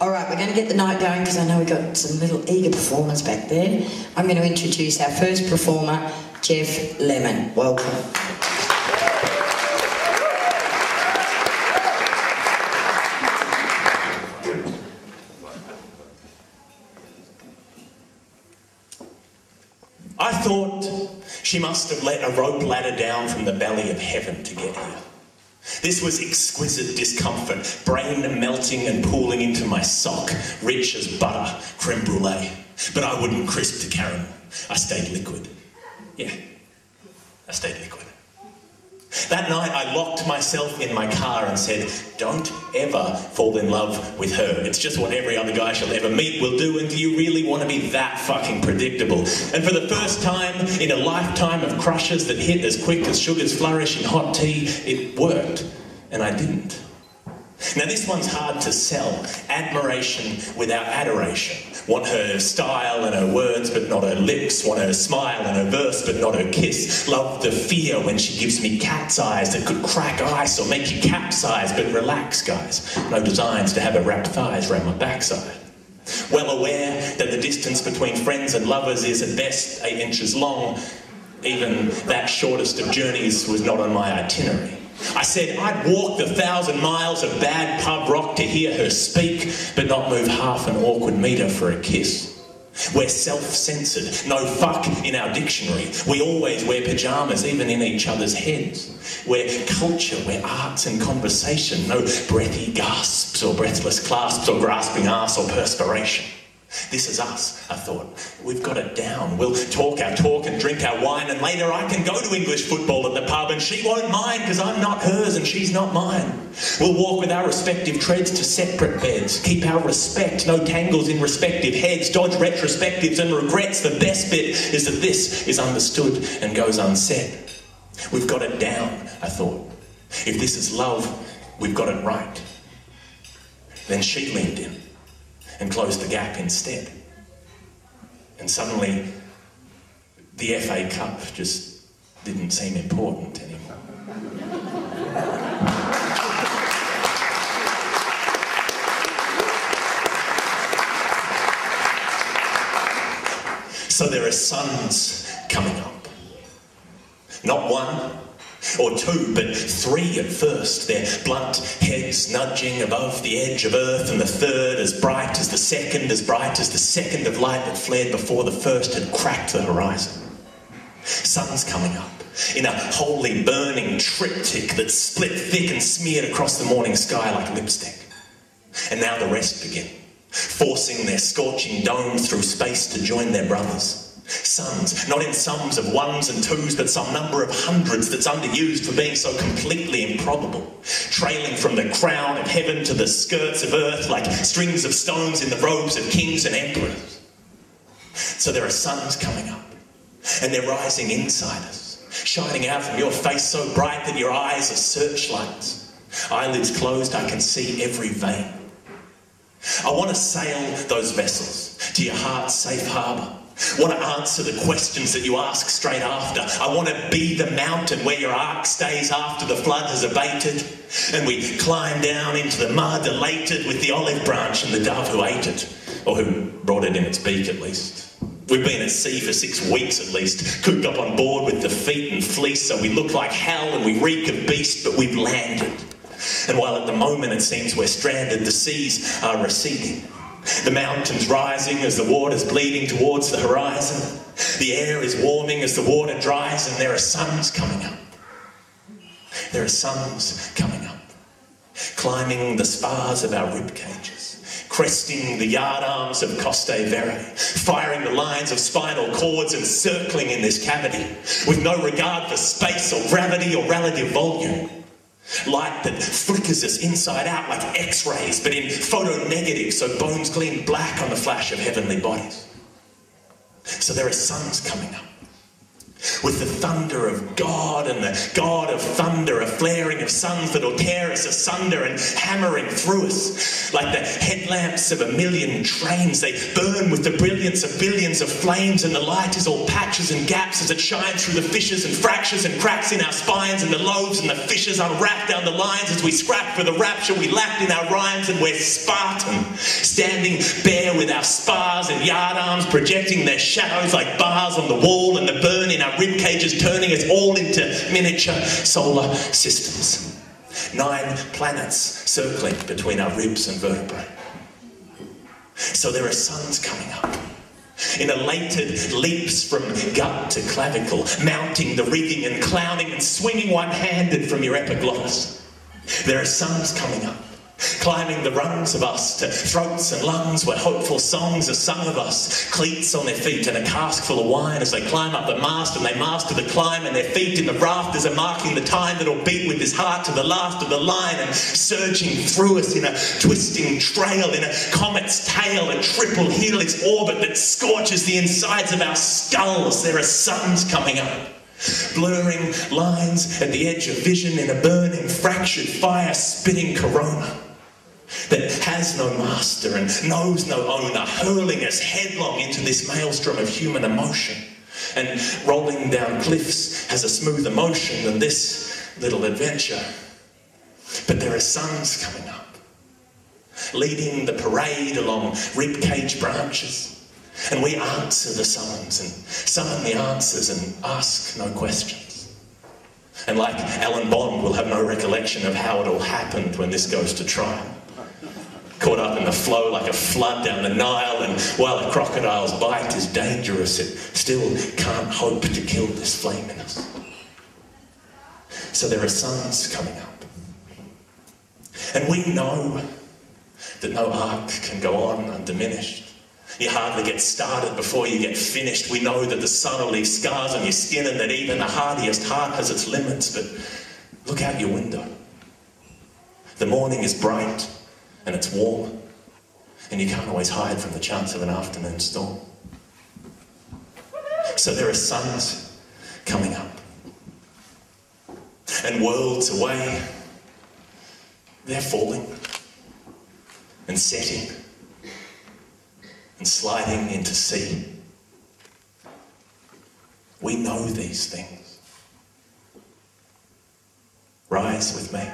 All right, we're going to get the night going because I know we've got some little eager performers back there. I'm going to introduce our first performer, Geoff Lemon. Welcome. I thought she must have let a rope ladder down from the belly of heaven to get here. This was exquisite discomfort, brain melting and pooling into my sock, rich as butter, creme brulee. But I wouldn't crisp to caramel. I stayed liquid. Yeah, I stayed liquid. That night I locked myself in my car and said, don't ever fall in love with her. It's just what every other guy she'll ever meet will do, and do you really want to be that fucking predictable? And for the first time in a lifetime of crushes that hit as quick as sugars flourish in hot tea, it worked, and I didn't. Now this one's hard to sell. Admiration without adoration. Want her style and her words but not her lips. Want her smile and her verse but not her kiss. Love the fear when she gives me cat's eyes that could crack ice or make you capsize. But relax, guys. No designs to have her wrapped thighs round my backside. Well aware that the distance between friends and lovers is at best 8 inches long. Even that shortest of journeys was not on my itinerary. I said I'd walk the 1,000 miles of bad pub rock to hear her speak, but not move half an awkward metre for a kiss. We're self-censored, no fuck in our dictionary. We always wear pyjamas, even in each other's heads. We're culture, we're arts and conversation, no breathy gasps or breathless clasps or grasping arse or perspiration. This is us, I thought. We've got it down. We'll talk our talk and drink our wine, and later I can go to English football at the pub and she won't mind because I'm not hers and she's not mine. We'll walk with our respective treads to separate beds. Keep our respect, no tangles in respective heads. Dodge retrospectives and regrets. The best bit is that this is understood and goes unsaid. We've got it down, I thought. If this is love, we've got it right. Then she leaned in and closed the gap instead. And suddenly, the FA Cup just didn't seem important anymore. So there are suns coming up. Not one or two, but 3 at first, their blunt heads nudging above the edge of earth, and the third as bright as the second, as bright as the second of light that flared before the first had cracked the horizon. Sun's coming up in a wholly burning triptych that split thick and smeared across the morning sky like lipstick. And now the rest begin, forcing their scorching domes through space to join their brothers. Suns, not in sums of 1s and 2s, but some number of hundreds that's underused for being so completely improbable, trailing from the crown of heaven to the skirts of earth like strings of stones in the robes of kings and emperors. So there are suns coming up, and they're rising inside us, shining out from your face so bright that your eyes are searchlights. Eyelids closed, I can see every vein. I want to sail those vessels to your heart's safe harbour. Want to answer the questions that you ask straight after. I want to be the mountain where your ark stays after the flood has abated, and we climb down into the mud elated with the olive branch and the dove who ate it, or who brought it in its beak at least. We've been at sea for 6 weeks at least, cooped up on board with defeat and fleece, so we look like hell and we reek of beast, but we've landed. And while at the moment it seems we're stranded, the seas are receding. The mountains rising as the water's bleeding towards the horizon. The air is warming as the water dries, and there are suns coming up. There are suns coming up, climbing the spars of our rib cages, cresting the yard arms of Coste Vere, firing the lines of spinal cords and circling in this cavity, with no regard for space or gravity or relative volume. Light that flickers us inside out like X-rays, but in photo-negative, so bones gleam black on the flash of heavenly bodies. So there are suns coming up. with the thunder of God and the God of thunder, a flaring of suns that'll tear us asunder and hammering through us. Like the headlamps of a million trains, they burn with the brilliance of billions of flames, and the light is all patches and gaps as it shines through the fissures and fractures and cracks in our spines, and the loaves and the fishes unwrap down the lines as we scrap for the rapture we lacked in our rhymes. And we're Spartan, standing bare with our spars and yardarms, projecting their shadows like bars on the wall, and the burn in our rib cages turning us all into miniature solar systems. 9 planets circling between our ribs and vertebrae. So there are suns coming up, in elated leaps from gut to clavicle, mounting the rigging and clowning and swinging one-handed from your epiglottis. There are suns coming up, climbing the rungs of us to throats and lungs where hopeful songs are sung of us, cleats on their feet and a cask full of wine as they climb up the mast, and they master the climb, and their feet in the rafters are marking the time that'll beat with his heart to the last of the line, and surging through us in a twisting trail, in a comet's tail, a triple helix orbit that scorches the insides of our skulls. There are suns coming up, blurring lines at the edge of vision in a burning, fractured, fire-spitting corona that has no master and knows no owner, hurling us headlong into this maelstrom of human emotion. And rolling down cliffs has a smoother motion than this little adventure. But there are suns coming up, leading the parade along ribcage branches. And we answer the summons and summon the answers and ask no questions. And like Alan Bond, we'll have no recollection of how it all happened when this goes to trial. Caught up in the flow like a flood down the Nile, and while a crocodile's bite is dangerous, it still can't hope to kill this flame in us. So there are suns coming up. And we know that no arc can go on undiminished. You hardly get started before you get finished. We know that the sun will leave scars on your skin, and that even the hardiest heart has its limits. But look out your window. The morning is bright and it's warm, and you can't always hide from the chance of an afternoon storm. So there are suns coming up, and worlds away, they're falling and setting and sliding into sea. We know these things. Rise with me.